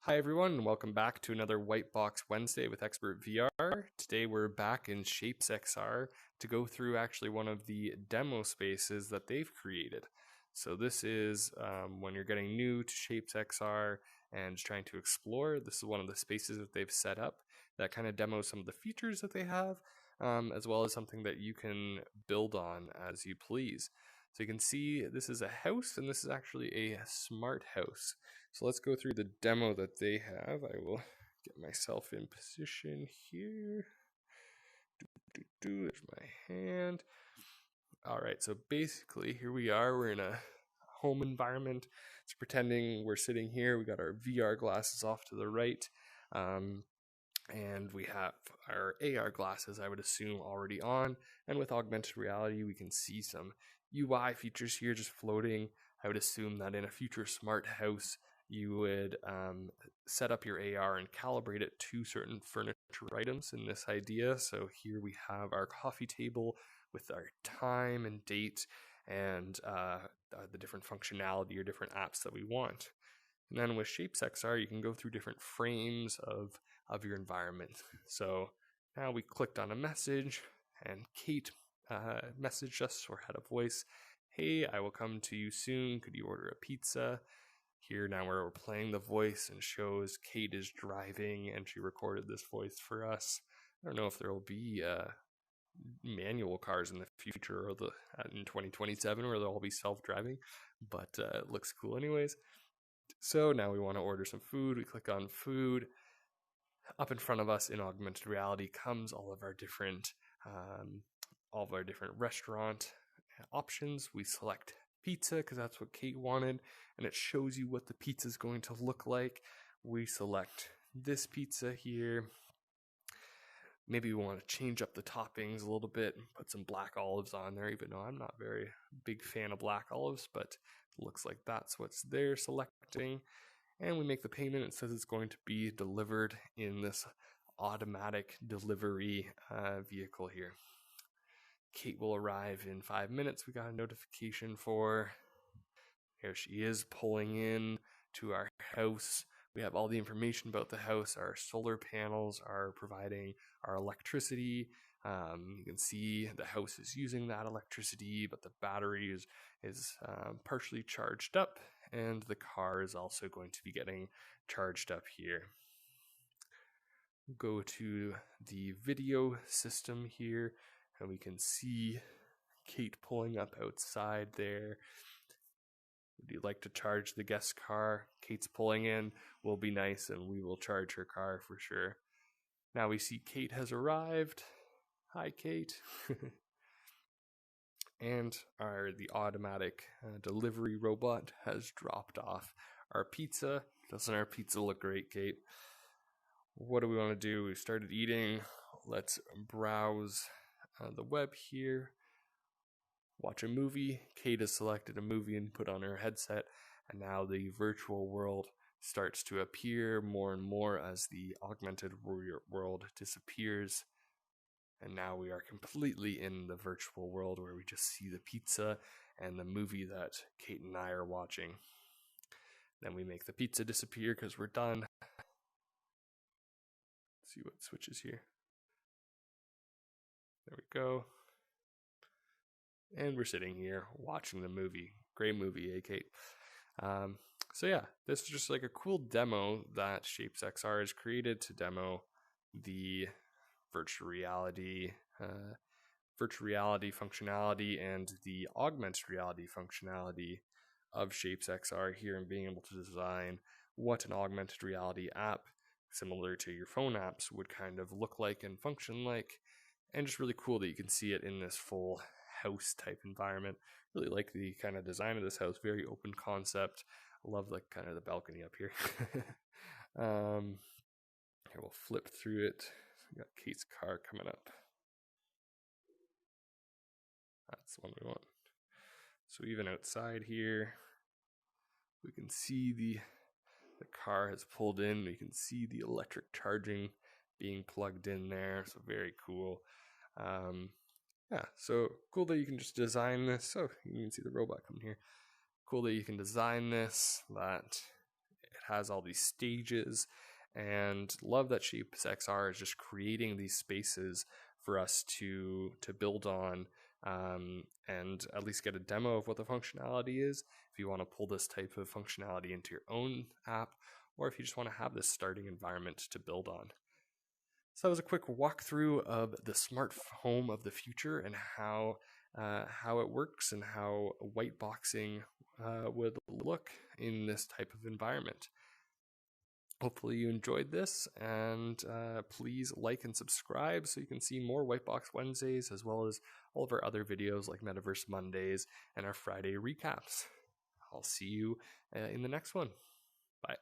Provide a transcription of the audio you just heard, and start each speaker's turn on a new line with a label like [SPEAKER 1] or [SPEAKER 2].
[SPEAKER 1] Hi everyone, and welcome back to another Whitebox Wednesday with XpertVR. Today we're back in ShapesXR to go through actually one of the demo spaces that they've created. So this is when you're getting new to ShapesXR and just trying to explore. This is one of the spaces that they've set up that kind of demos some of the features that they have, as well as something that you can build on as you please. So you can see this is a house, and this is actually a smart house. So let's go through the demo that they have. I will get myself in position here. There's my hand. All right, so basically here we are. We're in a home environment. It's pretending we're sitting here. We got our VR glasses off to the right. And we have our AR glasses, I would assume, already on. And with augmented reality, we can see some UI features here just floating. I would assume that in a future smart house, you would set up your AR and calibrate it to certain furniture items in this idea. So here we have our coffee table with our time and date and the different functionality or different apps that we want. And then with ShapesXR, you can go through different frames of your environment. So now we clicked on a message, and Kate messaged us or had a voice. Hey, I will come to you soon. Could you order a pizza? Here now we're playing the voice and shows Kate is driving, and she recorded this voice for us. I don't know if there will be manual cars in the future or in 2027 where they'll all be self-driving, but it looks cool anyways. So now we want to order some food. We click on food. Up in front of us in augmented reality comes all of our different restaurant options. We select pizza because that's what Kate wanted, and it shows you what the pizza is going to look like. We select this pizza here. Maybe we want to change up the toppings a little bit and put some black olives on there, even though I'm not a very big fan of black olives, but it looks like that's what's they're selecting. And we make the payment. It says it's going to be delivered in this automatic delivery vehicle here. Kate will arrive in 5 minutes. We got a notification for. Here she is pulling in to our house. We have all the information about the house. Our solar panels are providing our electricity. You can see the house is using that electricity, but the battery is partially charged up, and the car is also going to be getting charged up here. Go to the video system here, and we can see Kate pulling up outside there. Would you like to charge the guest car? Kate's pulling in. Will be nice, and we will charge her car for sure. Now we see Kate has arrived. Hi, Kate. And the automatic delivery robot has dropped off our pizza. Doesn't our pizza look great, Kate? What do we want to do? We started eating. Let's browse the web here. Watch a movie. Kate has selected a movie and put on her headset, and now the virtual world starts to appear more and more as the augmented world disappears. And now we are completely in the virtual world where we just see the pizza and the movie that Kate and I are watching. Then we make the pizza disappear because we're done. Let's see what switches here. There we go. And we're sitting here watching the movie. Great movie, eh, Kate? So yeah, this is just like a cool demo that ShapesXR has created to demo the virtual reality functionality and the augmented reality functionality of ShapesXR here, and being able to design what an augmented reality app similar to your phone apps would kind of look like and function like. And just really cool that you can see it in this full house type environment. Really like the kind of design of this house. Very open concept. I love like kind of the balcony up here. Here we'll flip through it. We got Kate's car coming up. That's the one we want. So even outside here, we can see the car has pulled in. We can see the electric charging being plugged in there. So very cool. Yeah, so cool that you can just design this. Oh, you can see the robot coming here. Cool that you can design this, that it It has all these stages, and love that ShapesXR is just creating these spaces for us to build on, and at least get a demo of what the functionality is if you want to pull this type of functionality into your own app, or if you just want to have this starting environment to build on. So that was a quick walkthrough of the smart home of the future and how it works and how whiteboxing would look in this type of environment. Hopefully you enjoyed this, and please like and subscribe so you can see more Whitebox Wednesdays, as well as all of our other videos like Metaverse Mondays and our Friday recaps. I'll see you in the next one. Bye.